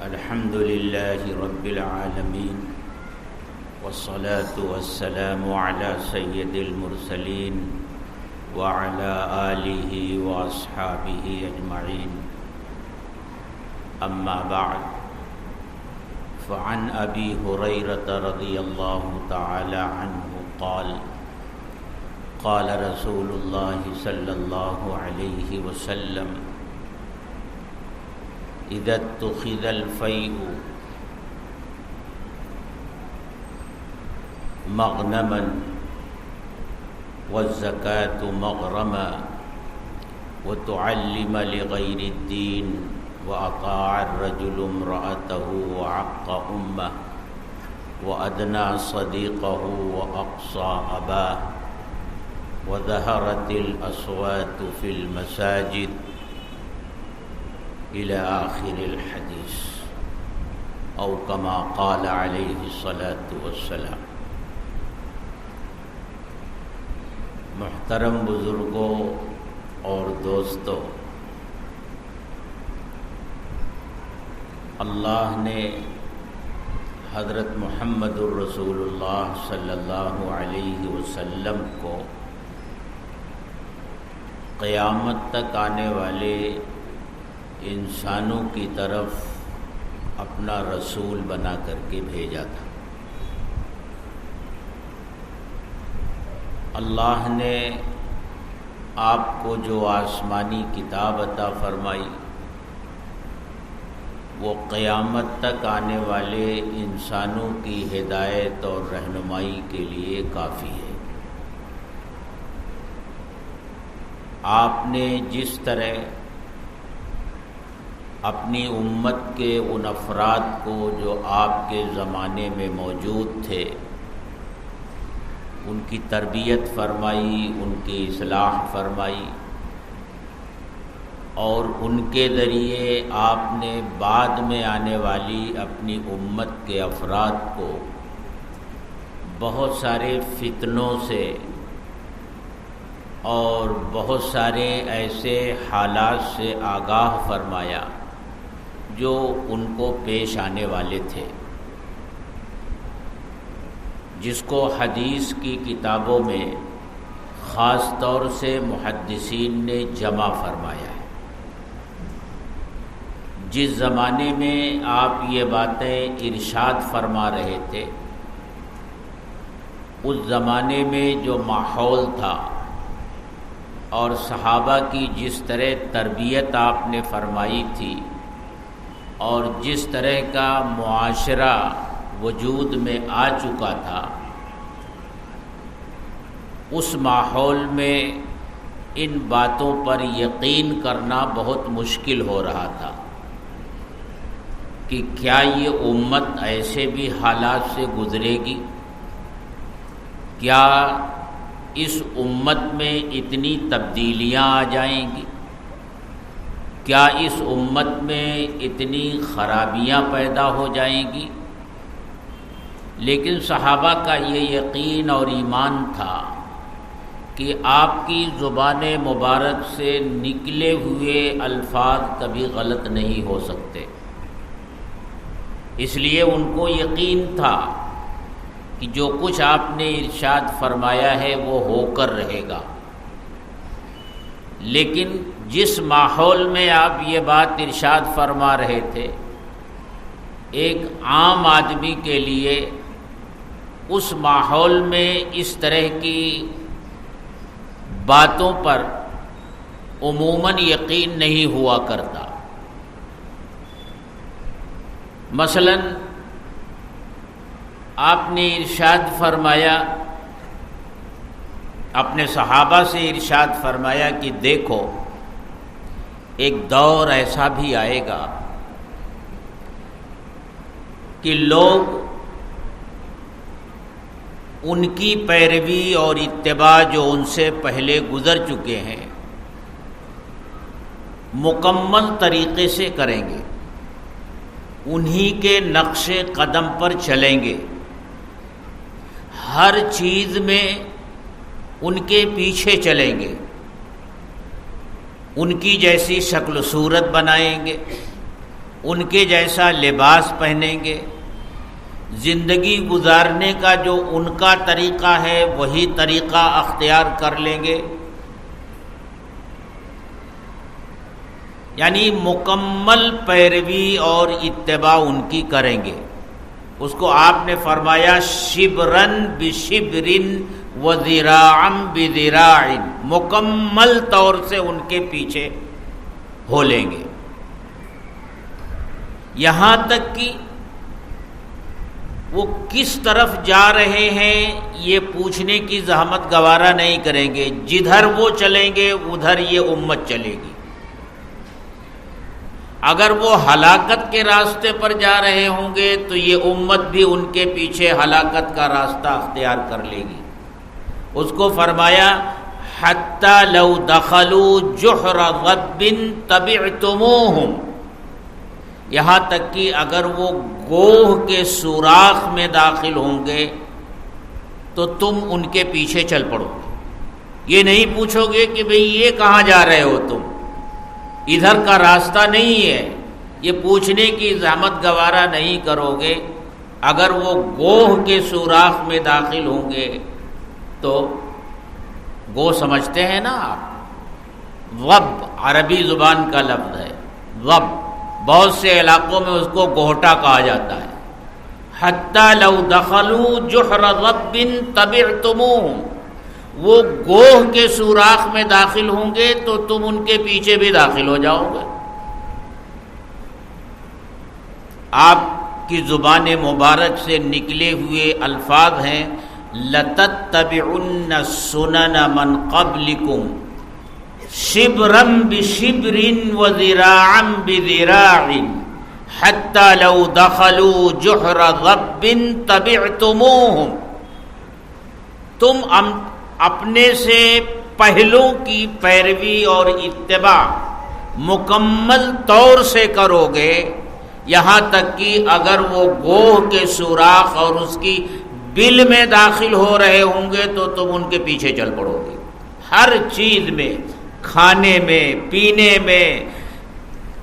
الحمد لله رب العالمين والصلاة والسلام على سيد المرسلين وعلى آله وأصحابه أجمعين أما بعد فعن أبي هريرة رضي الله تعالى عنه قال قال رسول الله صلى الله عليه وسلم إذا اتخذ الفيء مغنما والزكاة مغرما وتعلم لغير الدين وأطاع الرجل امرأته وعق أمه وأدنى صديقه وأقصى أباه وظهرت الأصوات في المساجد إلى آخر الحديث أو كما قال عليه الصلاة والسلام۔ محترم بزرگوں اور دوستوں، اللہ نے حضرت محمد الرسول اللہ صلی اللہ علیہ وسلم کو قیامت تک آنے والے انسانوں کی طرف اپنا رسول بنا کر کے بھیجا تھا۔ اللہ نے آپ کو جو آسمانی کتاب عطا فرمائی وہ قیامت تک آنے والے انسانوں کی ہدایت اور رہنمائی کے لیے کافی ہے۔ آپ نے جس طرح اپنی امت کے ان افراد کو جو آپ کے زمانے میں موجود تھے ان کی تربیت فرمائی، ان کی اصلاح فرمائی، اور ان کے ذریعے آپ نے بعد میں آنے والی اپنی امت کے افراد کو بہت سارے فتنوں سے اور بہت سارے ایسے حالات سے آگاہ فرمایا جو ان کو پیش آنے والے تھے، جس کو حدیث کی کتابوں میں خاص طور سے محدثین نے جمع فرمایا ہے۔ جس زمانے میں آپ یہ باتیں ارشاد فرما رہے تھے اس زمانے میں جو ماحول تھا اور صحابہ کی جس طرح تربیت آپ نے فرمائی تھی اور جس طرح کا معاشرہ وجود میں آ چکا تھا، اس ماحول میں ان باتوں پر یقین کرنا بہت مشکل ہو رہا تھا کہ کیا یہ امت ایسے بھی حالات سے گزرے گی؟ کیا اس امت میں اتنی تبدیلیاں آ جائیں گی؟ کیا اس امت میں اتنی خرابیاں پیدا ہو جائیں گی؟ لیکن صحابہ کا یہ یقین اور ایمان تھا کہ آپ کی زبان مبارک سے نکلے ہوئے الفاظ کبھی غلط نہیں ہو سکتے، اس لیے ان کو یقین تھا کہ جو کچھ آپ نے ارشاد فرمایا ہے وہ ہو کر رہے گا۔ لیکن جس ماحول میں آپ یہ بات ارشاد فرما رہے تھے، ایک عام آدمی کے لیے اس ماحول میں اس طرح کی باتوں پر عموماً یقین نہیں ہوا کرتا۔ مثلاً آپ نے ارشاد فرمایا، اپنے صحابہ سے ارشاد فرمایا کہ دیکھو ایک دور ایسا بھی آئے گا کہ لوگ ان کی پیروی اور اتباع جو ان سے پہلے گزر چکے ہیں مکمل طریقے سے کریں گے، انہی کے نقش قدم پر چلیں گے، ہر چیز میں ان کے پیچھے چلیں گے، ان کی جیسی شکل و صورت بنائیں گے، ان کے جیسا لباس پہنیں گے، زندگی گزارنے کا جو ان کا طریقہ ہے وہی طریقہ اختیار کر لیں گے، یعنی مکمل پیروی اور اتباع ان کی کریں گے۔ اس کو آپ نے فرمایا شبرن بشبرن وذراعا بذراع، مکمل طور سے ان کے پیچھے ہو لیں گے، یہاں تک کہ وہ کس طرف جا رہے ہیں یہ پوچھنے کی زحمت گوارا نہیں کریں گے، جدھر وہ چلیں گے ادھر یہ امت چلے گی۔ اگر وہ ہلاکت کے راستے پر جا رہے ہوں گے تو یہ امت بھی ان کے پیچھے ہلاکت کا راستہ اختیار کر لے گی۔ اس کو فرمایا حتی لو دخلوا جحر ضب تبعتموہم، یہاں تک کہ اگر وہ گوہ کے سوراخ میں داخل ہوں گے تو تم ان کے پیچھے چل پڑو گے، یہ نہیں پوچھو گے کہ بھئی یہ کہاں جا رہے ہو تم، ادھر کا راستہ نہیں ہے، یہ پوچھنے کی زحمت گوارا نہیں کرو گے۔ اگر وہ گوہ کے سوراخ میں داخل ہوں گے تو گوہ سمجھتے ہیں نا آپ، غب عربی زبان کا لفظ ہے، غب بہت سے علاقوں میں اس کو گوہٹا کہا جاتا ہے۔ حتی لو دخلوا جحر ضب تبعتموہم، وہ گوہ کے سوراخ میں داخل ہوں گے تو تم ان کے پیچھے بھی داخل ہو جاؤ گے۔ آپ کی زبان مبارک سے نکلے ہوئے الفاظ ہیں لَتَتَّبِعُنَّ سُنَنَ مَنْ قَبْلِكُمْ شِبْرًا بِشِبْرٍ وَذِرَاعًا بِذِرَاعٍ حَتَّى لَوْ دَخَلُوا جُحْرَ ضَبٍّ تَبِعْتُمُوهُمْ، تم اپنے سے پہلوں کی پیروی اور اتباع مکمل طور سے کرو گے، یہاں تک کہ اگر وہ گوہ کے سوراخ اور اس کی بل میں داخل ہو رہے ہوں گے تو تم ان کے پیچھے چل پڑو گے۔ ہر چیز میں، کھانے میں، پینے میں،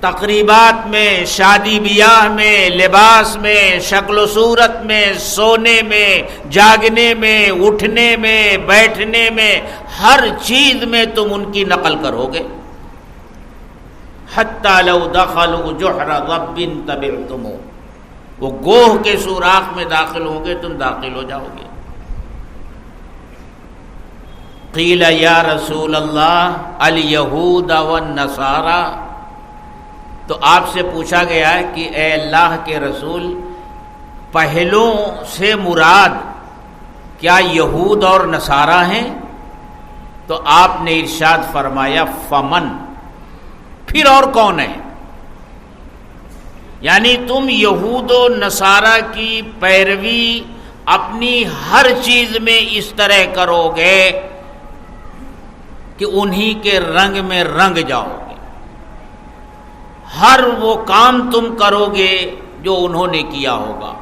تقریبات میں، شادی بیاہ میں، لباس میں، شکل و صورت میں، سونے میں، جاگنے میں، اٹھنے میں، بیٹھنے میں، ہر چیز میں تم ان کی نقل کرو گے۔ حتی لو دخلوا جحر ضب تبعتموہ، وہ گوہ کے سوراخ میں داخل ہوں گے تم داخل ہو جاؤ گے۔ قیل یا رسول اللہ الیہود والنصارى، تو آپ سے پوچھا گیا ہے کہ اے اللہ کے رسول پہلوں سے مراد کیا یہود اور نصارہ ہیں؟ تو آپ نے ارشاد فرمایا فمن، پھر اور کون ہے؟ یعنی تم یہود و نصارہ کی پیروی اپنی ہر چیز میں اس طرح کرو گے کہ انہی کے رنگ میں رنگ جاؤ گے، ہر وہ کام تم کرو گے جو انہوں نے کیا ہوگا۔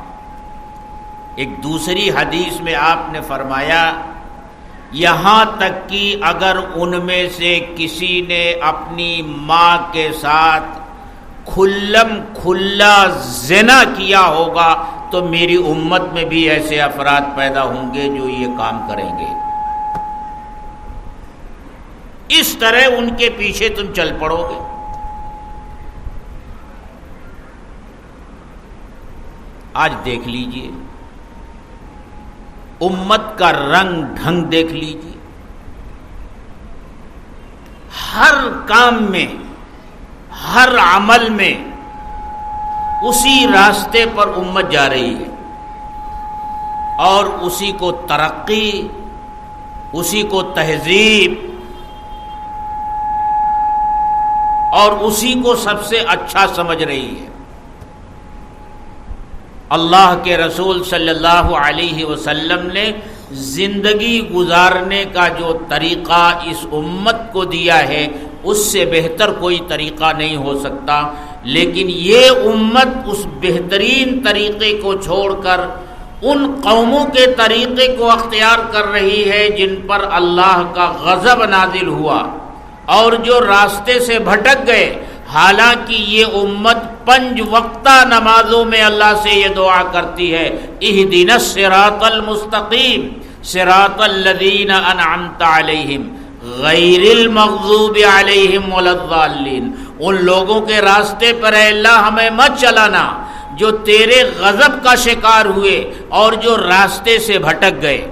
ایک دوسری حدیث میں آپ نے فرمایا یہاں تک کہ اگر ان میں سے کسی نے اپنی ماں کے ساتھ کھلم کھلا زنا کیا ہوگا تو میری امت میں بھی ایسے افراد پیدا ہوں گے جو یہ کام کریں گے۔ اس طرح ان کے پیچھے تم چل پڑو گے۔ آج دیکھ لیجئے امت کا رنگ ڈھنگ دیکھ لیجئے، ہر کام میں، ہر عمل میں اسی راستے پر امت جا رہی ہے، اور اسی کو ترقی، اسی کو تہذیب، اور اسی کو سب سے اچھا سمجھ رہی ہے۔ اللہ کے رسول صلی اللہ علیہ وسلم نے زندگی گزارنے کا جو طریقہ اس امت کو دیا ہے اس سے بہتر کوئی طریقہ نہیں ہو سکتا، لیکن یہ امت اس بہترین طریقے کو چھوڑ کر ان قوموں کے طریقے کو اختیار کر رہی ہے جن پر اللہ کا غضب نازل ہوا، اور جو راستے سے بھٹک گئے حالانکہ یہ امت 5 وقتہ نمازوں میں اللہ سے یہ دعا کرتی ہے، اہدنا الصراط المستقیم صراط الذین انعمت علیہم غیر المغضوب علیہم ولا الضالین، ان لوگوں کے راستے پر اے اللہ ہمیں مت چلانا جو تیرے غضب کا شکار ہوئے اور جو راستے سے بھٹک گئے۔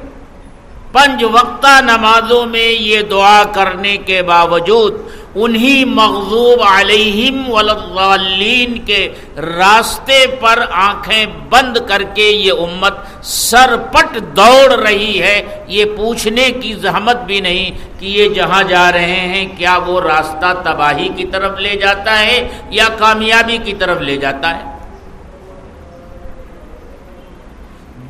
5 وقتہ نمازوں میں یہ دعا کرنے کے باوجود انہی مغضوب علیہم والضالین کے راستے پر آنکھیں بند کر کے یہ امت سر پٹ دوڑ رہی ہے، یہ پوچھنے کی زحمت بھی نہیں کہ یہ جہاں جا رہے ہیں کیا وہ راستہ تباہی کی طرف لے جاتا ہے یا کامیابی کی طرف لے جاتا ہے۔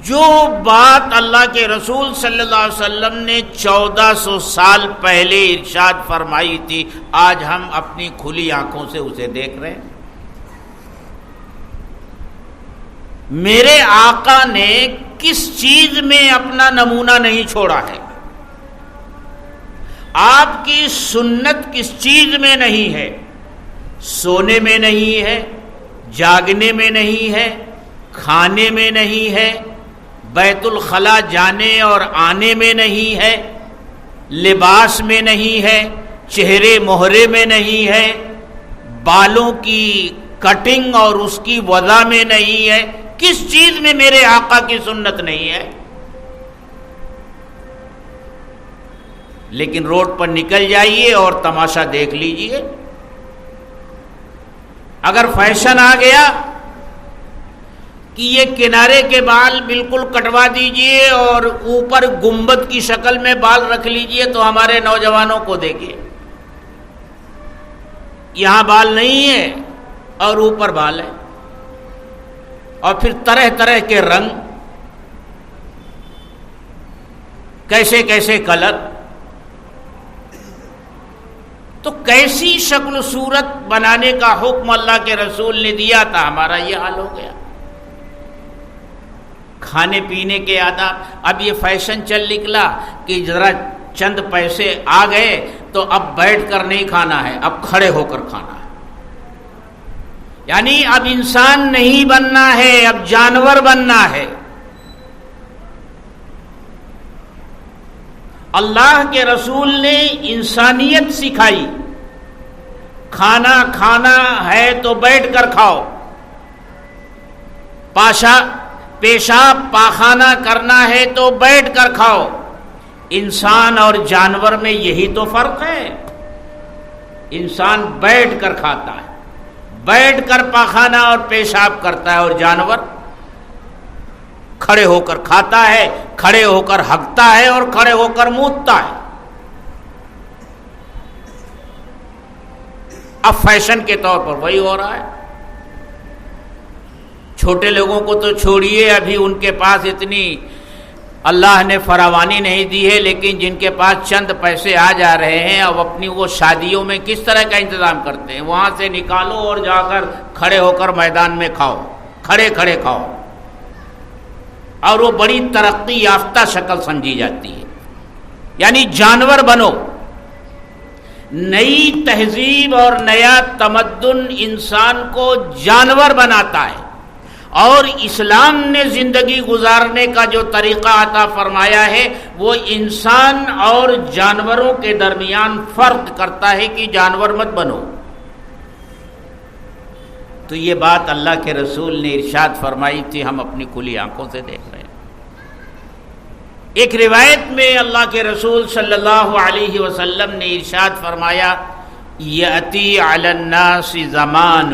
جو بات اللہ کے رسول صلی اللہ علیہ وسلم نے 1400 سال پہلے ارشاد فرمائی تھی، آج ہم اپنی کھلی آنکھوں سے اسے دیکھ رہے ہیں۔ میرے آقا نے کس چیز میں اپنا نمونہ نہیں چھوڑا ہے، آپ کی سنت کس چیز میں نہیں ہے، سونے میں نہیں ہے، جاگنے میں نہیں ہے، کھانے میں نہیں ہے، بیت الخلا جانے اور آنے میں نہیں ہے، لباس میں نہیں ہے، چہرے مہرے میں نہیں ہے، بالوں کی کٹنگ اور اس کی وضع میں نہیں ہے، کس چیز میں میرے آقا کی سنت نہیں ہے؟ لیکن روڈ پر نکل جائیے اور تماشا دیکھ لیجئے، اگر فیشن آ گیا کہ یہ کنارے کے بال بالکل کٹوا دیجئے اور اوپر گنبد کی شکل میں بال رکھ لیجئے تو ہمارے نوجوانوں کو دیکھیے، یہاں بال نہیں ہے اور اوپر بال ہے، اور پھر طرح طرح کے رنگ، کیسے کیسے کلر، تو کیسی شکل صورت بنانے کا حکم اللہ کے رسول نے دیا تھا، ہمارا یہ حال ہو گیا۔ کھانے پینے کے آداب، اب یہ فیشن چل نکلا کہ ذرا چند پیسے آ گئے تو اب بیٹھ کر نہیں کھانا ہے، اب کھڑے ہو کر کھانا ہے، یعنی اب انسان نہیں بننا ہے، اب جانور بننا ہے۔ اللہ کے رسول نے انسانیت سکھائی، کھانا کھانا ہے تو بیٹھ کر کھاؤ، پیشاب پاخانہ کرنا ہے تو بیٹھ کر کھاؤ۔ انسان اور جانور میں یہی تو فرق ہے، انسان بیٹھ کر کھاتا ہے، بیٹھ کر پاخانہ اور پیشاب کرتا ہے، اور جانور کھڑے ہو کر کھاتا ہے، کھڑے ہو کر ہگتا ہے اور کھڑے ہو کر موتتا ہے۔ اب فیشن کے طور پر وہی ہو رہا ہے۔ چھوٹے لوگوں کو تو چھوڑیے، ابھی ان کے پاس اتنی اللہ نے فراوانی نہیں دی ہے، لیکن جن کے پاس چند پیسے آ جا رہے ہیں اب اپنی وہ شادیوں میں کس طرح کا انتظام کرتے ہیں، وہاں سے نکالو اور جا کر کھڑے ہو کر میدان میں کھاؤ، کھڑے کھڑے کھاؤ، اور وہ بڑی ترقی یافتہ شکل سمجھی جاتی ہے۔ یعنی جانور بنو۔ نئی تہذیب اور نیا تمدن انسان کو جانور بناتا ہے، اور اسلام نے زندگی گزارنے کا جو طریقہ عطا فرمایا ہے وہ انسان اور جانوروں کے درمیان فرق کرتا ہے کہ جانور مت بنو۔ تو یہ بات اللہ کے رسول نے ارشاد فرمائی تھی، ہم اپنی کھلی آنکھوں سے دیکھ رہے ہیں۔ ایک روایت میں اللہ کے رسول صلی اللہ علیہ وسلم نے ارشاد فرمایا، یأتی علی الناس زمان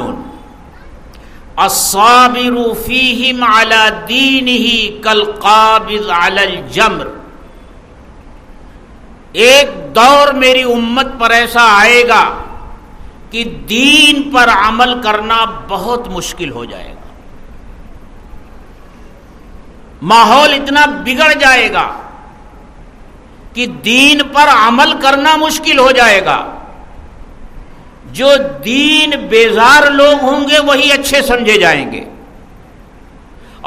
الصابر فیہم علی دینہ کالقابض علی الجمر۔ ایک دور میری امت پر ایسا آئے گا کہ دین پر عمل کرنا بہت مشکل ہو جائے گا، ماحول اتنا بگڑ جائے گا کہ دین پر عمل کرنا مشکل ہو جائے گا۔ جو دین بیزار لوگ ہوں گے وہی اچھے سمجھے جائیں گے،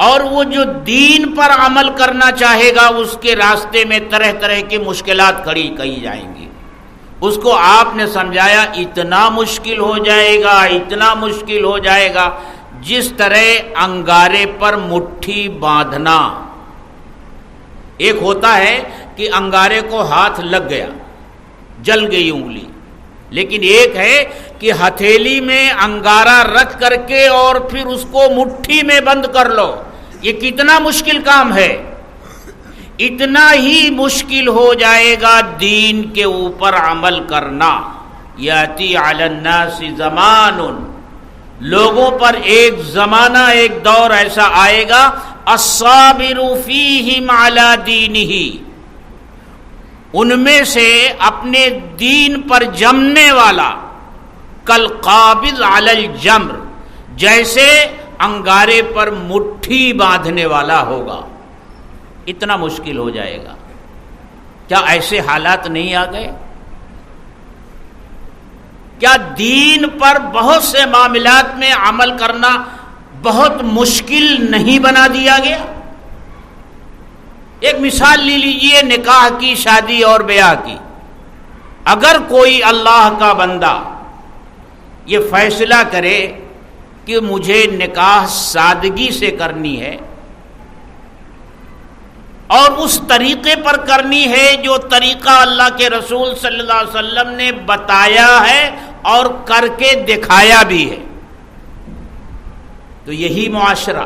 اور وہ جو دین پر عمل کرنا چاہے گا اس کے راستے میں طرح طرح کی مشکلات کھڑی کی جائیں گی۔ اس کو آپ نے سمجھایا اتنا مشکل ہو جائے گا، اتنا مشکل ہو جائے گا، جس طرح انگارے پر مٹھی باندھنا۔ ایک ہوتا ہے کہ انگارے کو ہاتھ لگ گیا، جل گئی انگلی، لیکن ایک ہے کہ ہتھیلی میں انگارہ رکھ کر کے اور پھر اس کو مٹھی میں بند کر لو۔ یہ کتنا مشکل کام ہے۔ اتنا ہی مشکل ہو جائے گا دین کے اوپر عمل کرنا۔ یاتی علی الناس زمان، لوگوں پر ایک زمانہ، ایک دور ایسا آئے گا، الصابر فیہم علی دینہ، ان میں سے اپنے دین پر جمنے والا، کالقابض علی الجمر، جیسے انگارے پر مٹھی باندھنے والا ہوگا۔ اتنا مشکل ہو جائے گا۔ کیا ایسے حالات نہیں آ گئے؟ کیا دین پر بہت سے معاملات میں عمل کرنا بہت مشکل نہیں بنا دیا گیا؟ ایک مثال لے لیجئے نکاح کی، شادی اور بیاہ کی۔ اگر کوئی اللہ کا بندہ یہ فیصلہ کرے کہ مجھے نکاح سادگی سے کرنی ہے اور اس طریقے پر کرنی ہے جو طریقہ اللہ کے رسول صلی اللہ علیہ وسلم نے بتایا ہے اور کر کے دکھایا بھی ہے، تو یہی معاشرہ،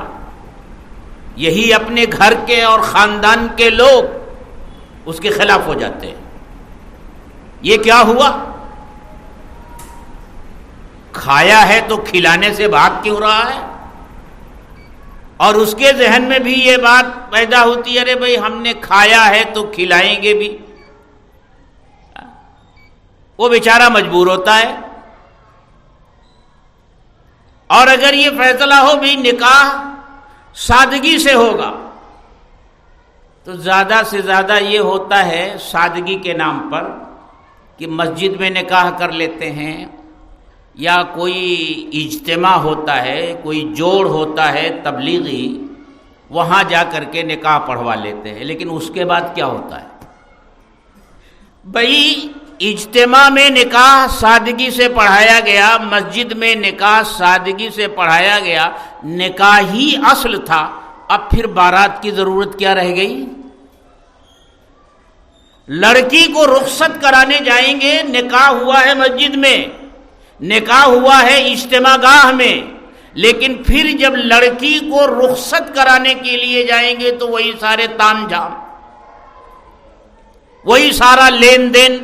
یہی اپنے گھر کے اور خاندان کے لوگ اس کے خلاف ہو جاتے ہیں۔ یہ کیا ہوا؟ کھایا ہے تو کھلانے سے بھاگ کیوں رہا ہے؟ اور اس کے ذہن میں بھی یہ بات پیدا ہوتی ہے، ارے بھائی ہم نے کھایا ہے تو کھلائیں گے بھی۔ وہ بیچارہ مجبور ہوتا ہے۔ اور اگر یہ فیصلہ ہو بھی نکاح سادگی سے ہوگا، تو زیادہ سے زیادہ یہ ہوتا ہے سادگی کے نام پر کہ مسجد میں نکاح کر لیتے ہیں، یا کوئی اجتماع ہوتا ہے، کوئی جوڑ ہوتا ہے تبلیغی، وہاں جا کر کے نکاح پڑھوا لیتے ہیں۔ لیکن اس کے بعد کیا ہوتا ہے؟ بھئی اجتماع میں نکاح سادگی سے پڑھایا گیا، مسجد میں نکاح سادگی سے پڑھایا گیا، نکاح ہی اصل تھا، اب پھر بارات کی ضرورت کیا رہ گئی؟ لڑکی کو رخصت کرانے جائیں گے، نکاح ہوا ہے مسجد میں، نکاح ہوا ہے اجتماع گاہ میں، لیکن پھر جب لڑکی کو رخصت کرانے کے لیے جائیں گے تو وہی سارے تام جھام، وہی سارا لین دین،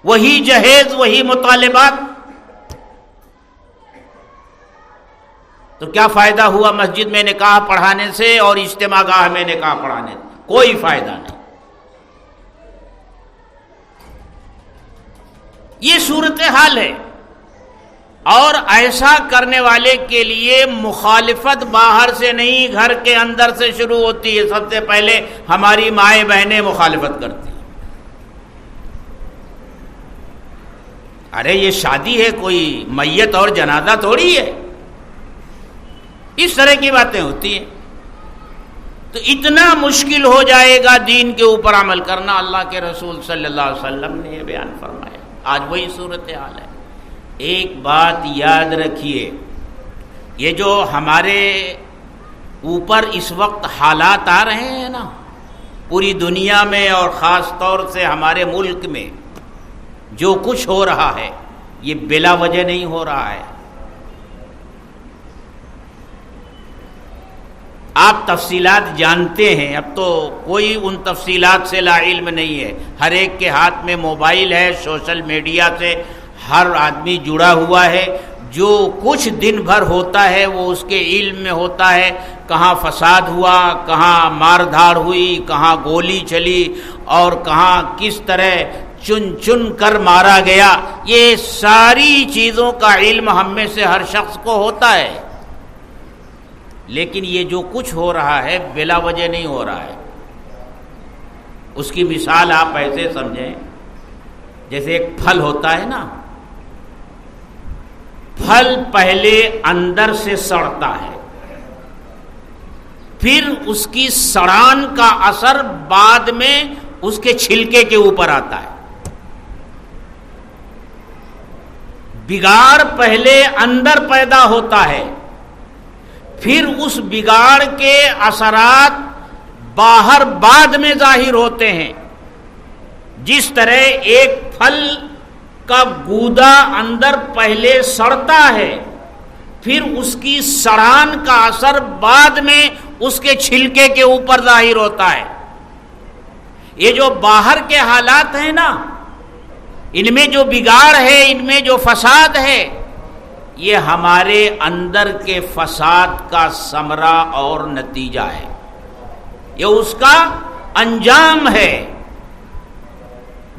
وہی جہیز، وہی مطالبات۔ تو کیا فائدہ ہوا مسجد میں نکاح پڑھانے سے اور اجتماع گاہ میں نکاح پڑھانے سے؟ کوئی فائدہ نہیں۔ یہ صورتحال ہے، اور ایسا کرنے والے کے لیے مخالفت باہر سے نہیں، گھر کے اندر سے شروع ہوتی ہے۔ سب سے پہلے ہماری مائیں بہنیں مخالفت کرتی ہیں۔ ارے یہ شادی ہے، کوئی میت اور جنازہ تھوڑی ہے، اس طرح کی باتیں ہوتی ہیں۔ تو اتنا مشکل ہو جائے گا دین کے اوپر عمل کرنا، اللہ کے رسول صلی اللہ علیہ وسلم نے یہ بیان فرمایا۔ آج وہی صورتحال ہے۔ ایک بات یاد رکھیے، یہ جو ہمارے اوپر اس وقت حالات آ رہے ہیں نا، پوری دنیا میں اور خاص طور سے ہمارے ملک میں جو کچھ ہو رہا ہے، یہ بلا وجہ نہیں ہو رہا ہے۔ آپ تفصیلات جانتے ہیں، اب تو کوئی ان تفصیلات سے لا علم نہیں ہے۔ ہر ایک کے ہاتھ میں موبائل ہے، سوشل میڈیا سے ہر آدمی جڑا ہوا ہے۔ جو کچھ دن بھر ہوتا ہے وہ اس کے علم میں ہوتا ہے، کہاں فساد ہوا، کہاں مار دھاڑ ہوئی، کہاں گولی چلی، اور کہاں کس طرح چن چن کر مارا گیا۔ یہ ساری چیزوں کا علم ہم میں سے ہر شخص کو ہوتا ہے، لیکن یہ جو کچھ ہو رہا ہے بلا وجہ نہیں ہو رہا ہے۔ اس کی مثال آپ ایسے سمجھیں، جیسے ایک پھل ہوتا ہے نا، پھل پہلے اندر سے سڑتا ہے، پھر اس کی سڑان کا اثر بعد میں اس کے چھلکے کے اوپر آتا ہے۔ بگاڑ پہلے اندر پیدا ہوتا ہے، پھر اس بگاڑ کے اثرات باہر بعد میں ظاہر ہوتے ہیں۔ جس طرح ایک پھل کا گودا اندر پہلے سڑتا ہے، پھر اس کی سڑان کا اثر بعد میں اس کے چھلکے کے اوپر ظاہر ہوتا ہے۔ یہ جو باہر کے حالات ہیں نا، ان میں جو بگاڑ ہے، ان میں جو فساد ہے، یہ ہمارے اندر کے فساد کا ثمرہ اور نتیجہ ہے، یہ اس کا انجام ہے۔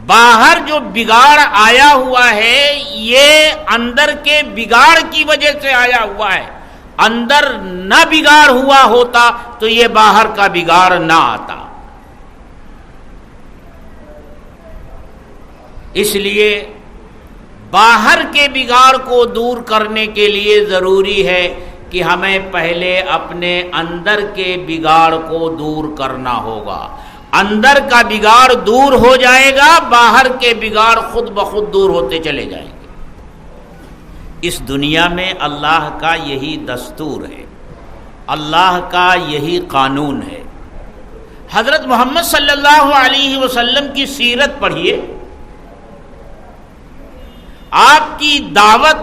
باہر جو بگاڑ آیا ہوا ہے، یہ اندر کے بگاڑ کی وجہ سے آیا ہوا ہے۔ اندر نہ بگاڑ ہوا ہوتا تو یہ باہر کا بگاڑ نہ آتا۔ اس لیے باہر کے بگاڑ کو دور کرنے کے لیے ضروری ہے کہ ہمیں پہلے اپنے اندر کے بگاڑ کو دور کرنا ہوگا۔ اندر کا بگاڑ دور ہو جائے گا، باہر کے بگاڑ خود بخود دور ہوتے چلے جائیں گے۔ اس دنیا میں اللہ کا یہی دستور ہے، اللہ کا یہی قانون ہے۔ حضرت محمد صلی اللہ علیہ وسلم کی سیرت پڑھیے، آپ کی دعوت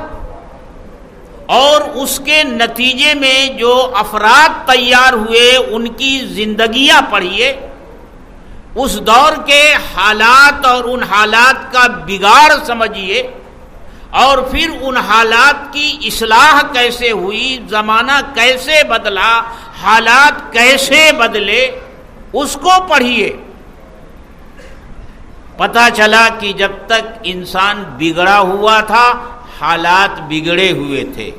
اور اس کے نتیجے میں جو افراد تیار ہوئے ان کی زندگیاں پڑھیے، اس دور کے حالات اور ان حالات کا بگاڑ سمجھیے، اور پھر ان حالات کی اصلاح کیسے ہوئی، زمانہ کیسے بدلا، حالات کیسے بدلے، اس کو پڑھیے۔ پتہ چلا کہ جب تک انسان بگڑا ہوا تھا، حالات بگڑے ہوئے تھے۔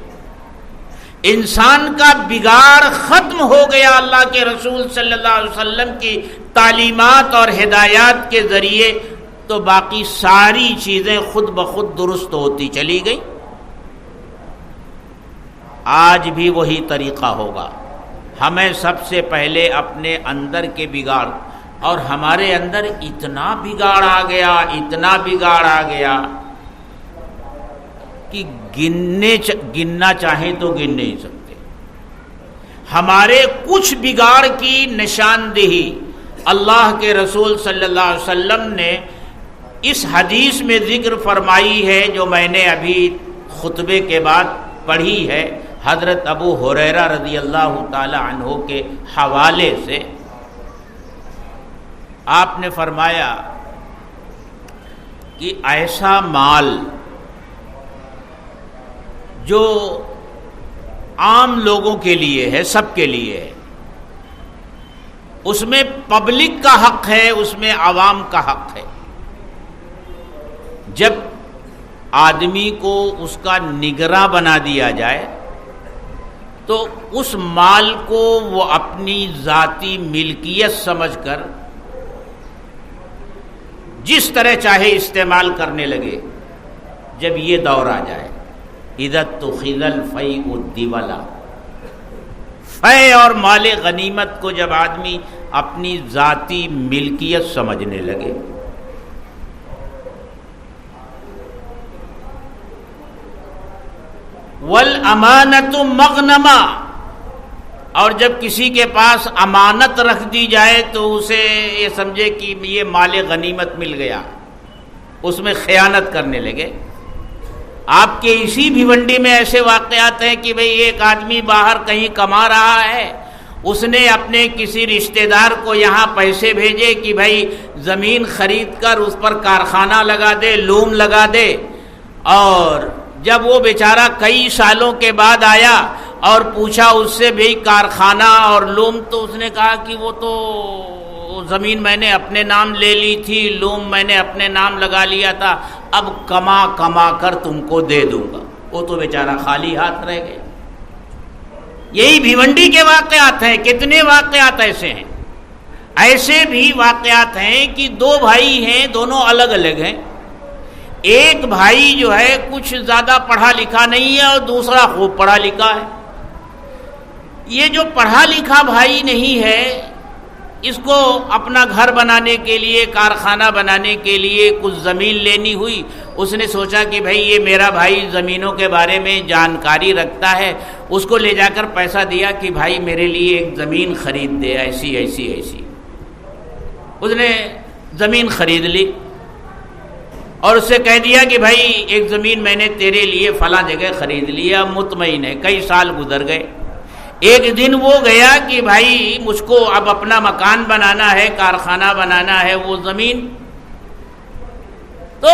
انسان کا بگاڑ ختم ہو گیا اللہ کے رسول صلی اللہ علیہ وسلم کی تعلیمات اور ہدایات کے ذریعے، تو باقی ساری چیزیں خود بخود درست ہوتی چلی گئی۔ آج بھی وہی طریقہ ہوگا۔ ہمیں سب سے پہلے اپنے اندر کے بگاڑ، اور ہمارے اندر اتنا بگاڑ آ گیا، اتنا بگاڑ آ گیا کہ گننا چاہیں تو گن نہیں سکتے۔ ہمارے کچھ بگاڑ کی نشاندہی اللہ کے رسول صلی اللہ علیہ وسلم نے اس حدیث میں ذکر فرمائی ہے، جو میں نے ابھی خطبے کے بعد پڑھی ہے، حضرت ابو ہریرہ رضی اللہ تعالی عنہ کے حوالے سے۔ آپ نے فرمایا کہ ایسا مال جو عام لوگوں کے لیے ہے، سب کے لیے ہے، اس میں پبلک کا حق ہے، اس میں عوام کا حق ہے۔ جب آدمی کو اس کا نگراں بنا دیا جائے تو اس مال کو وہ اپنی ذاتی ملکیت سمجھ کر جس طرح چاہے استعمال کرنے لگے۔ جب یہ دور آ جائے، اذا اتخذ الفیء الدولا، فے اور مال غنیمت کو جب آدمی اپنی ذاتی ملکیت سمجھنے لگے، والامانۃ مغنما، اور جب کسی کے پاس امانت رکھ دی جائے تو اسے یہ سمجھے کہ یہ مال غنیمت مل گیا، اس میں خیانت کرنے لگے۔ آپ کے اسی بھیونڈی میں ایسے واقعات ہیں کہ بھئی ایک آدمی باہر کہیں کما رہا ہے، اس نے اپنے کسی رشتہ دار کو یہاں پیسے بھیجے کہ بھائی زمین خرید کر اس پر کارخانہ لگا دے، لوم لگا دے، اور جب وہ بیچارہ کئی سالوں کے بعد آیا اور پوچھا اس سے بھی کارخانہ اور لوم، تو اس نے کہا کہ وہ تو زمین میں نے اپنے نام لے لی تھی، لوم میں نے اپنے نام لگا لیا تھا، اب کما کما کر تم کو دے دوں گا۔ وہ تو بیچارہ خالی ہاتھ رہ گیا۔ یہی بھیونڈی کے واقعات ہیں، کتنے واقعات ایسے ہیں۔ ایسے بھی واقعات ہیں کہ دو بھائی ہیں، دونوں الگ الگ ہیں۔ ایک بھائی جو ہے کچھ زیادہ پڑھا لکھا نہیں ہے اور دوسرا خوب پڑھا لکھا ہے۔ یہ جو پڑھا لکھا بھائی نہیں ہے، اس کو اپنا گھر بنانے کے لیے، کارخانہ بنانے کے لیے کچھ زمین لینی ہوئی۔ اس نے سوچا کہ بھائی یہ میرا بھائی زمینوں کے بارے میں جانکاری رکھتا ہے، اس کو لے جا کر پیسہ دیا کہ بھائی میرے لیے ایک زمین خرید دے، ایسی ایسی ایسی۔ اس نے زمین خرید لی اور اس سے کہہ دیا کہ بھائی ایک زمین میں نے تیرے لیے فلاں جگہ خرید لیا، مطمئن ہے۔ کئی سال گزر گئے، ایک دن وہ گیا کہ بھائی مجھ کو اب اپنا مکان بنانا ہے، کارخانہ بنانا ہے، وہ زمین تو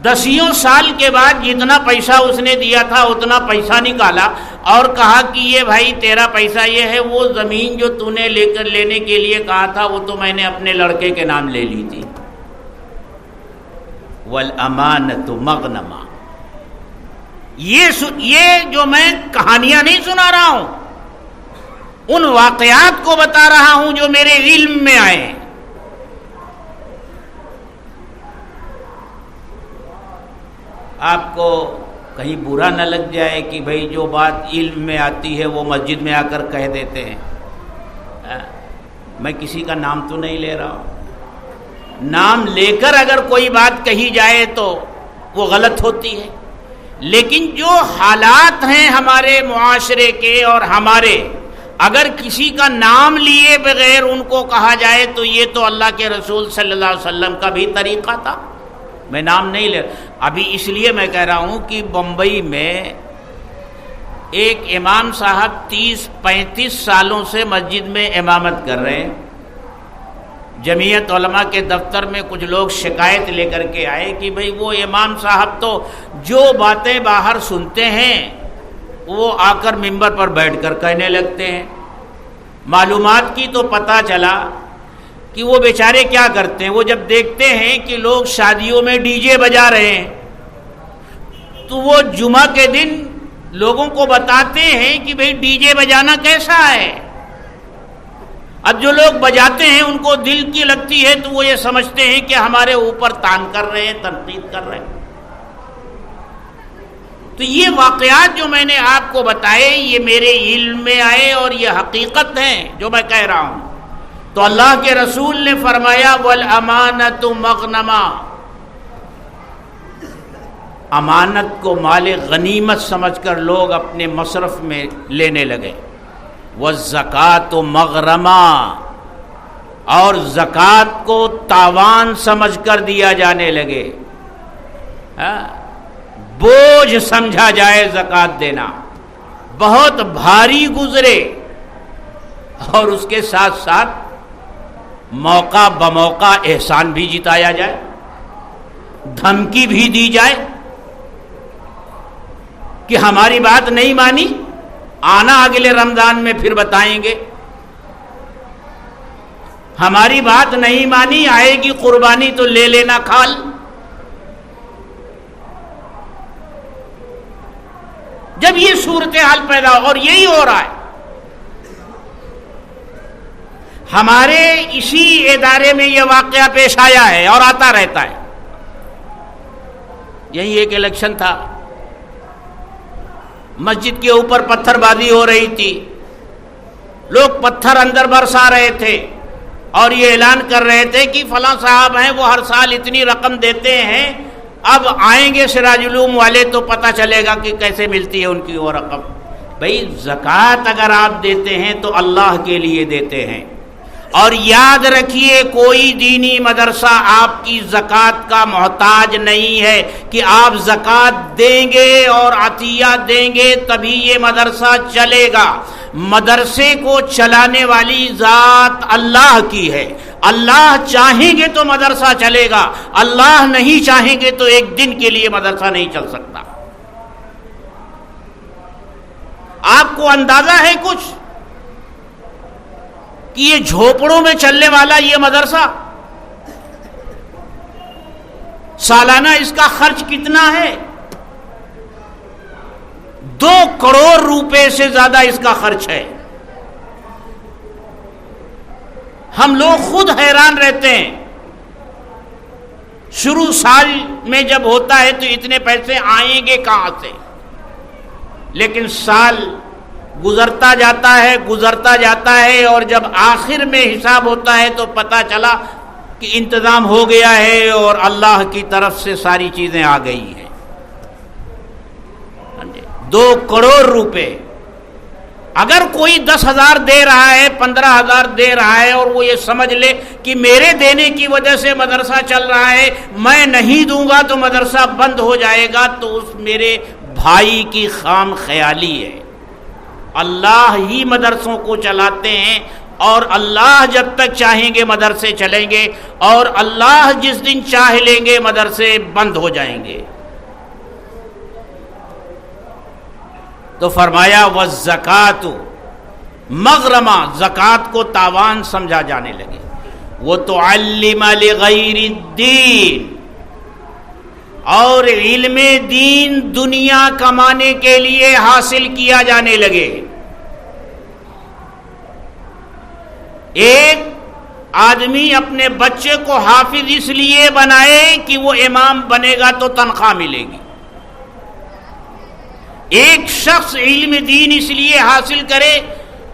10 سال کے بعد جتنا پیسہ اس نے دیا تھا اتنا پیسہ نکالا اور کہا کہ یہ بھائی تیرا پیسہ یہ ہے، وہ زمین جو تو نے لینے کے لیے کہا تھا وہ تو میں نے اپنے لڑکے کے نام لے لی تھی۔ والامانۃ مغنما، یہ جو میں کہانیاں نہیں سنا رہا ہوں، ان واقعات کو بتا رہا ہوں جو میرے علم میں آئے ہیں۔ آپ کو کہیں برا نہ لگ جائے کہ بھائی جو بات علم میں آتی ہے وہ مسجد میں آ کر کہہ دیتے ہیں۔ میں کسی کا نام تو نہیں لے رہا ہوں، نام لے کر اگر کوئی بات کہی جائے تو وہ غلط ہوتی ہے، لیکن جو حالات ہیں ہمارے معاشرے کے اور ہمارے، اگر کسی کا نام لیے بغیر ان کو کہا جائے تو یہ تو اللہ کے رسول صلی اللہ علیہ وسلم کا بھی طریقہ تھا۔ میں نام نہیں لے، ابھی اس لیے میں کہہ رہا ہوں کہ بمبئی میں ایک امام صاحب 30-35 سالوں سے مسجد میں امامت کر رہے ہیں۔ جمعیت علماء کے دفتر میں کچھ لوگ شکایت لے کر کے آئے کہ بھئی وہ امام صاحب تو جو باتیں باہر سنتے ہیں وہ آ کر ممبر پر بیٹھ کر کہنے لگتے ہیں۔ معلومات کی تو پتہ چلا کہ وہ بیچارے کیا کرتے ہیں، وہ جب دیکھتے ہیں کہ لوگ شادیوں میں ڈی جے بجا رہے ہیں تو وہ جمعہ کے دن لوگوں کو بتاتے ہیں کہ بھئی ڈی جے بجانا کیسا ہے۔ اب جو لوگ بجاتے ہیں ان کو دل کی لگتی ہے تو وہ یہ سمجھتے ہیں کہ ہمارے اوپر تان کر رہے ہیں، تنقید کر رہے ہیں۔ تو یہ واقعات جو میں نے آپ کو بتائے یہ میرے علم میں آئے اور یہ حقیقت ہیں جو میں کہہ رہا ہوں۔ تو اللہ کے رسول نے فرمایا والامانۃ مغنما، امانت کو مال غنیمت سمجھ کر لوگ اپنے مصرف میں لینے لگے۔ والزکوٰۃ مغرما، اور زکوٰۃ کو تاوان سمجھ کر دیا جانے لگے، بوجھ سمجھا جائے زکوٰۃ دینا، بہت بھاری گزرے، اور اس کے ساتھ ساتھ موقع بموقع احسان بھی جتایا جائے، دھمکی بھی دی جائے کہ ہماری بات نہیں مانی، آنا اگلے رمضان میں پھر بتائیں گے، ہماری بات نہیں مانی، آئے گی قربانی تو لے لینا کھال۔ جب یہ صورتحال پیدا ہو، اور یہی ہو رہا ہے ہمارے اسی ادارے میں، یہ واقعہ پیش آیا ہے اور آتا رہتا ہے۔ یہی ایک الیکشن تھا، مسجد کے اوپر پتھر بازی ہو رہی تھی، لوگ پتھر اندر برسا رہے تھے اور یہ اعلان کر رہے تھے کہ فلاں صاحب ہیں وہ ہر سال اتنی رقم دیتے ہیں، اب آئیں گے سراج علوم والے تو پتہ چلے گا کہ کیسے ملتی ہے ان کی وہ رقم۔ بھئی زکوٰۃ اگر آپ دیتے ہیں تو اللہ کے لیے دیتے ہیں، اور یاد رکھیے کوئی دینی مدرسہ آپ کی زکوٰۃ کا محتاج نہیں ہے کہ آپ زکوٰۃ دیں گے اور عطیہ دیں گے تبھی یہ مدرسہ چلے گا۔ مدرسے کو چلانے والی ذات اللہ کی ہے، اللہ چاہیں گے تو مدرسہ چلے گا، اللہ نہیں چاہیں گے تو ایک دن کے لیے مدرسہ نہیں چل سکتا۔ آپ کو اندازہ ہے کچھ کہ یہ جھوپڑوں میں چلنے والا یہ مدرسہ سالانہ اس کا خرچ کتنا ہے؟ 2 کروڑ روپے سے زیادہ اس کا خرچ ہے۔ ہم لوگ خود حیران رہتے ہیں، شروع سال میں جب ہوتا ہے تو اتنے پیسے آئیں گے کہاں سے، لیکن سال گزرتا جاتا ہے اور جب آخر میں حساب ہوتا ہے تو پتہ چلا کہ انتظام ہو گیا ہے اور اللہ کی طرف سے ساری چیزیں آ گئی ہیں۔ 2 کروڑ روپے اگر کوئی 10,000 دے رہا ہے، 15,000 دے رہا ہے اور وہ یہ سمجھ لے کہ میرے دینے کی وجہ سے مدرسہ چل رہا ہے، میں نہیں دوں گا تو مدرسہ بند ہو جائے گا، تو اس میرے بھائی کی خام خیالی ہے۔ اللہ ہی مدرسوں کو چلاتے ہیں اور اللہ جب تک چاہیں گے مدرسے چلیں گے، اور اللہ جس دن چاہ لیں گے مدرسے بند ہو جائیں گے۔ تو فرمایا والزکات مغرمہ، زکوٰۃ کو تاوان سمجھا جانے لگے۔ وتعلم لغیر الدین، اور علم دین دنیا کمانے کے لیے حاصل کیا جانے لگے۔ ایک آدمی اپنے بچے کو حافظ اس لیے بنائے کہ وہ امام بنے گا تو تنخواہ ملے گی۔ ایک شخص علم دین اس لیے حاصل کرے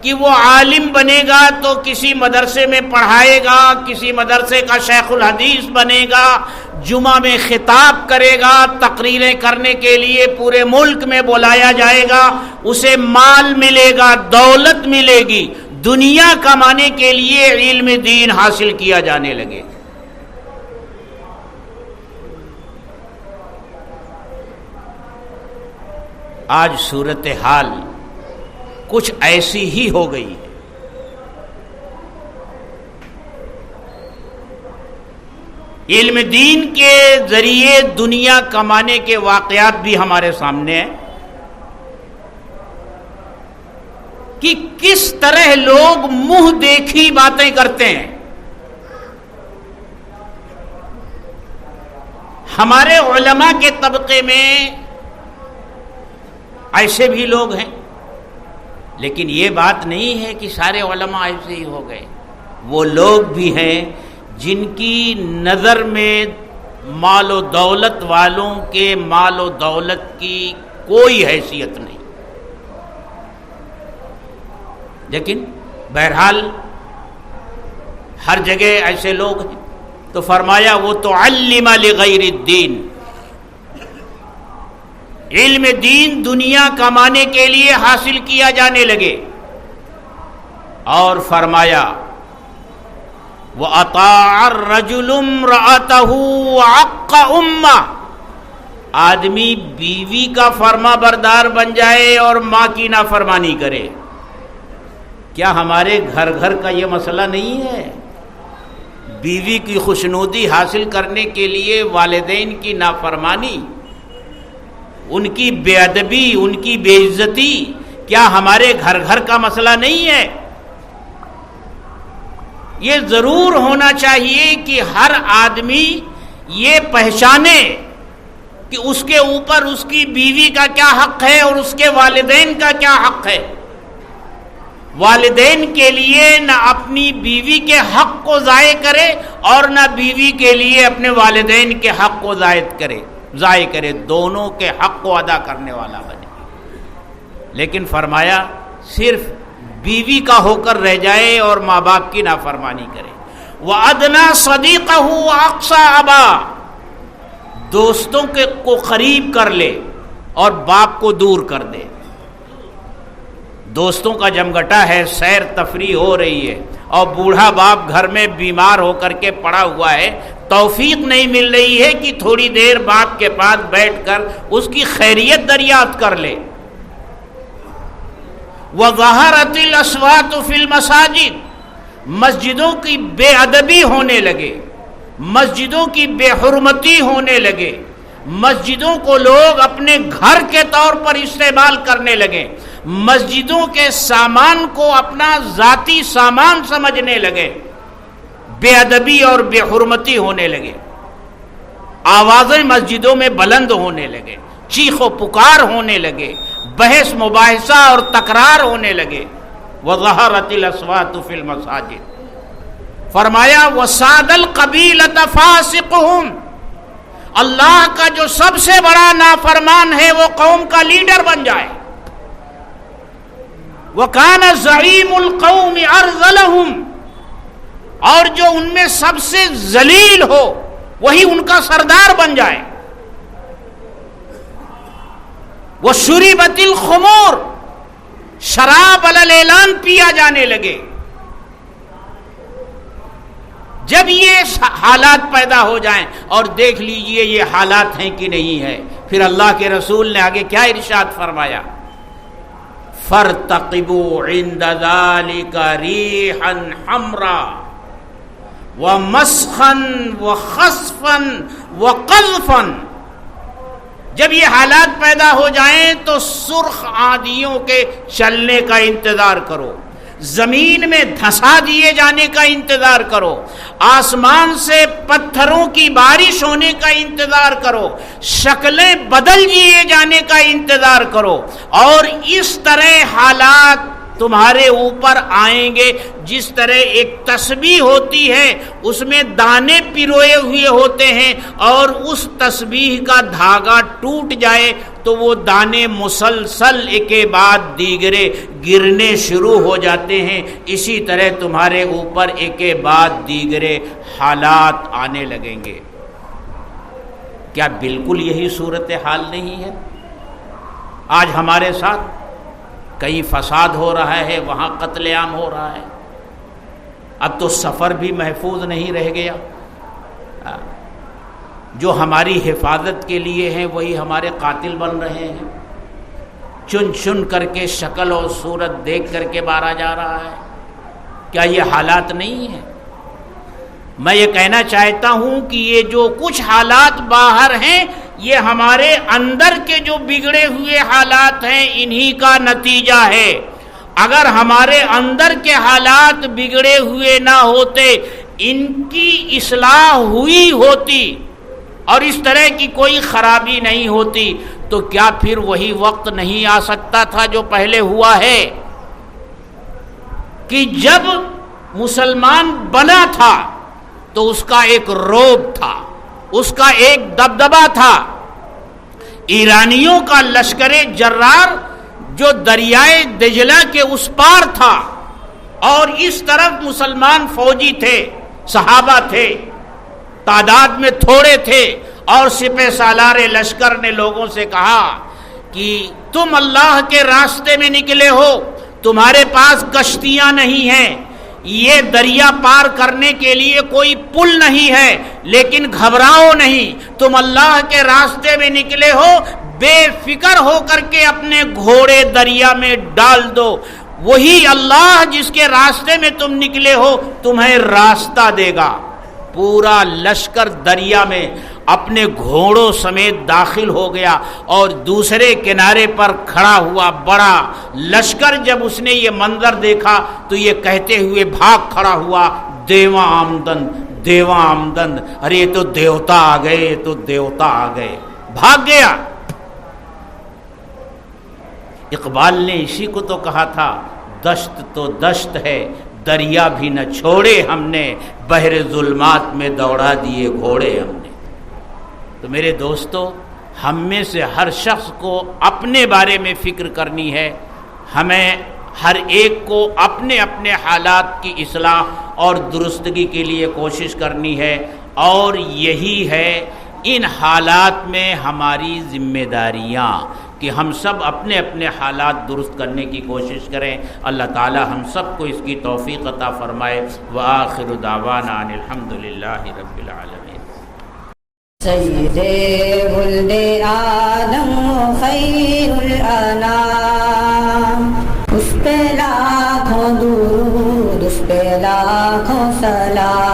کہ وہ عالم بنے گا تو کسی مدرسے میں پڑھائے گا، کسی مدرسے کا شیخ الحدیث بنے گا، جمعہ میں خطاب کرے گا، تقریریں کرنے کے لیے پورے ملک میں بلایا جائے گا، اسے مال ملے گا، دولت ملے گی۔ دنیا کمانے کے لیے علم دین حاصل کیا جانے لگے۔ آج صورتحال کچھ ایسی ہی ہو گئی ہے۔ علم دین کے ذریعے دنیا کمانے کے واقعات بھی ہمارے سامنے ہیں کہ کس طرح لوگ منہ دیکھی باتیں کرتے ہیں۔ ہمارے علماء کے طبقے میں ایسے بھی لوگ ہیں، لیکن یہ بات نہیں ہے کہ سارے علماء ایسے ہی ہو گئے۔ وہ لوگ بھی ہیں جن کی نظر میں مال و دولت والوں کے مال و دولت کی کوئی حیثیت نہیں، لیکن بہرحال ہر جگہ ایسے لوگ ہیں۔ تو فرمایا وہ تعلم لغیر الدین، علم دین دنیا کمانے کے لیے حاصل کیا جانے لگے۔ اور فرمایا وَأَطَاعَ الرَّجُلُ امْرَأَتَهُ وَعَقَّ أُمَّهُ، آدمی بیوی کا فرما بردار بن جائے اور ماں کی نافرمانی کرے۔ کیا ہمارے گھر گھر کا یہ مسئلہ نہیں ہے؟ بیوی کی خوشنودی حاصل کرنے کے لیے والدین کی نافرمانی، ان کی بے ادبی، ان کی بے عزتی، کیا ہمارے گھر گھر کا مسئلہ نہیں ہے؟ یہ ضرور ہونا چاہیے کہ ہر آدمی یہ پہچانے کہ اس کے اوپر اس کی بیوی کا کیا حق ہے اور اس کے والدین کا کیا حق ہے۔ والدین کے لیے نہ اپنی بیوی کے حق کو ضائع کرے اور نہ بیوی کے لیے اپنے والدین کے حق کو ضائع کرے، دونوں کے حق کو ادا کرنے والا بنے۔ لیکن فرمایا صرف بیوی کا ہو کر رہ جائے اور ماں باپ کی نافرمانی کرے۔ وَأَدْنَا صَدِيقَهُ وَأَقْصَى أَبَاهُ، دوستوں کو قریب کر لے اور باپ کو دور کر دے۔ دوستوں کا جمگٹا ہے، سیر تفریح ہو رہی ہے اور بوڑھا باپ گھر میں بیمار ہو کر کے پڑا ہوا ہے، توفیق نہیں مل رہی ہے کہ تھوڑی دیر باپ کے پاس بیٹھ کر اس کی خیریت دریافت کر لے۔ وَظَهَرَتِ الْأَصْوَاتُ فِي الْمَسَاجِدِ، مسجدوں کی بے ادبی ہونے لگے، مسجدوں کی بے حرمتی ہونے لگے، مسجدوں کو لوگ اپنے گھر کے طور پر استعمال کرنے لگے، مسجدوں کے سامان کو اپنا ذاتی سامان سمجھنے لگے، بے ادبی اور بے حرمتی ہونے لگے، آوازیں مسجدوں میں بلند ہونے لگے، چیخ و پکار ہونے لگے، بحث مباحثہ اور تکرار ہونے لگے۔ وَظَهَرَتِ الْأَصْوَاتُ فِي الْمَسَاجِدِ، فرمایا وَسَادَ الْقَبِيلَةَ فَاسِقُهُمْ، اللہ کا جو سب سے بڑا نافرمان ہے وہ قوم کا لیڈر بن جائے۔ وَكَانَ زَعِيمُ الْقَوْمِ أَرْذَلَهُمْ، اور جو ان میں سب سے ذلیل ہو وہی ان کا سردار بن جائے. وَشُرِبَتِ الْخُمُورُ، شراب علی الاعلان پیا جانے لگے. جب یہ حالات پیدا ہو جائیں، اور دیکھ لیجئے یہ حالات ہیں کہ نہیں ہے، پھر اللہ کے رسول نے آگے کیا ارشاد فرمایا؟ فَارْتَقِبُوا عِنْدَ ذَلِكَ رِيحًا حَمْرًا وَمَسْخًا وَخَسْفًا وَقَذْفًا. جب یہ حالات پیدا ہو جائیں تو سرخ آندھیوں کے چلنے کا انتظار کرو، زمین میں دھسا دیے جانے کا انتظار کرو، آسمان سے پتھروں کی بارش ہونے کا انتظار کرو، شکلیں بدل دیے جانے کا انتظار کرو، اور اس طرح حالات تمہارے اوپر آئیں گے جس طرح ایک تسبیح ہوتی ہے اس میں دانے پروئے ہوئے ہوتے ہیں، اور اس تسبیح کا دھاگا ٹوٹ جائے تو وہ دانے مسلسل ایک کے بعد دیگرے گرنے شروع ہو جاتے ہیں. اسی طرح تمہارے اوپر ایک کے بعد دیگرے حالات آنے لگیں گے. کیا بالکل یہی صورتحال نہیں ہے؟ آج ہمارے ساتھ کہیں فساد ہو رہا ہے، وہاں قتل عام ہو رہا ہے. اب تو سفر بھی محفوظ نہیں رہ گیا. جو ہماری حفاظت کے لیے ہیں وہی ہمارے قاتل بن رہے ہیں. چن چن کر کے شکل اور صورت دیکھ کر کے مارا جا رہا ہے. کیا یہ حالات نہیں ہیں؟ میں یہ کہنا چاہتا ہوں کہ یہ جو کچھ حالات باہر ہیں یہ ہمارے اندر کے جو بگڑے ہوئے حالات ہیں انہی کا نتیجہ ہے. اگر ہمارے اندر کے حالات بگڑے ہوئے نہ ہوتے، ان کی اصلاح ہوئی ہوتی اور اس طرح کی کوئی خرابی نہیں ہوتی، تو کیا پھر وہی وقت نہیں آ سکتا تھا جو پہلے ہوا ہے؟ کہ جب مسلمان بنا تھا تو اس کا ایک رعب تھا، اس کا ایک دبدبہ تھا. ایرانیوں کا لشکر جرار جو دریائے دجلہ کے اس پار تھا، اور اس طرف مسلمان فوجی تھے، صحابہ تھے، تعداد میں تھوڑے تھے، اور سپہ سالار لشکر نے لوگوں سے کہا کہ تم اللہ کے راستے میں نکلے ہو، تمہارے پاس کشتیاں نہیں ہیں، یہ دریا پار کرنے کے لیے کوئی پل نہیں ہے، لیکن گھبراؤ نہیں، تم اللہ کے راستے میں نکلے ہو، بے فکر ہو کر کے اپنے گھوڑے دریا میں ڈال دو، وہی اللہ جس کے راستے میں تم نکلے ہو تمہیں راستہ دے گا. پورا لشکر دریا میں اپنے گھوڑوں سمیت داخل ہو گیا، اور دوسرے کنارے پر کھڑا ہوا بڑا لشکر جب اس نے یہ منظر دیکھا تو یہ کہتے ہوئے بھاگ کھڑا ہوا، دیواں آمدن دیواں آمدن، ارے یہ تو دیوتا آ گئے، یہ تو دیوتا آ گئے، بھاگ گیا. اقبال نے اسی کو تو کہا تھا، دشت تو دشت ہے دریا بھی نہ چھوڑے ہم نے، بحر ظلمات میں دوڑا دیے گھوڑے ہم نے. تو میرے دوستو، ہم میں سے ہر شخص کو اپنے بارے میں فکر کرنی ہے. ہمیں ہر ایک کو اپنے اپنے حالات کی اصلاح اور درستگی کے لیے کوشش کرنی ہے، اور یہی ہے ان حالات میں ہماری ذمہ داریاں کہ ہم سب اپنے اپنے حالات درست کرنے کی کوشش کریں. اللہ تعالی ہم سب کو اس کی توفیق عطا فرمائے. وآخر دعوانا ان الحمدللہ رب العالمین. سید ولد آدم خیر الانام، اس پہ لاکھوں درود، اس پہ لاکھوں سلام.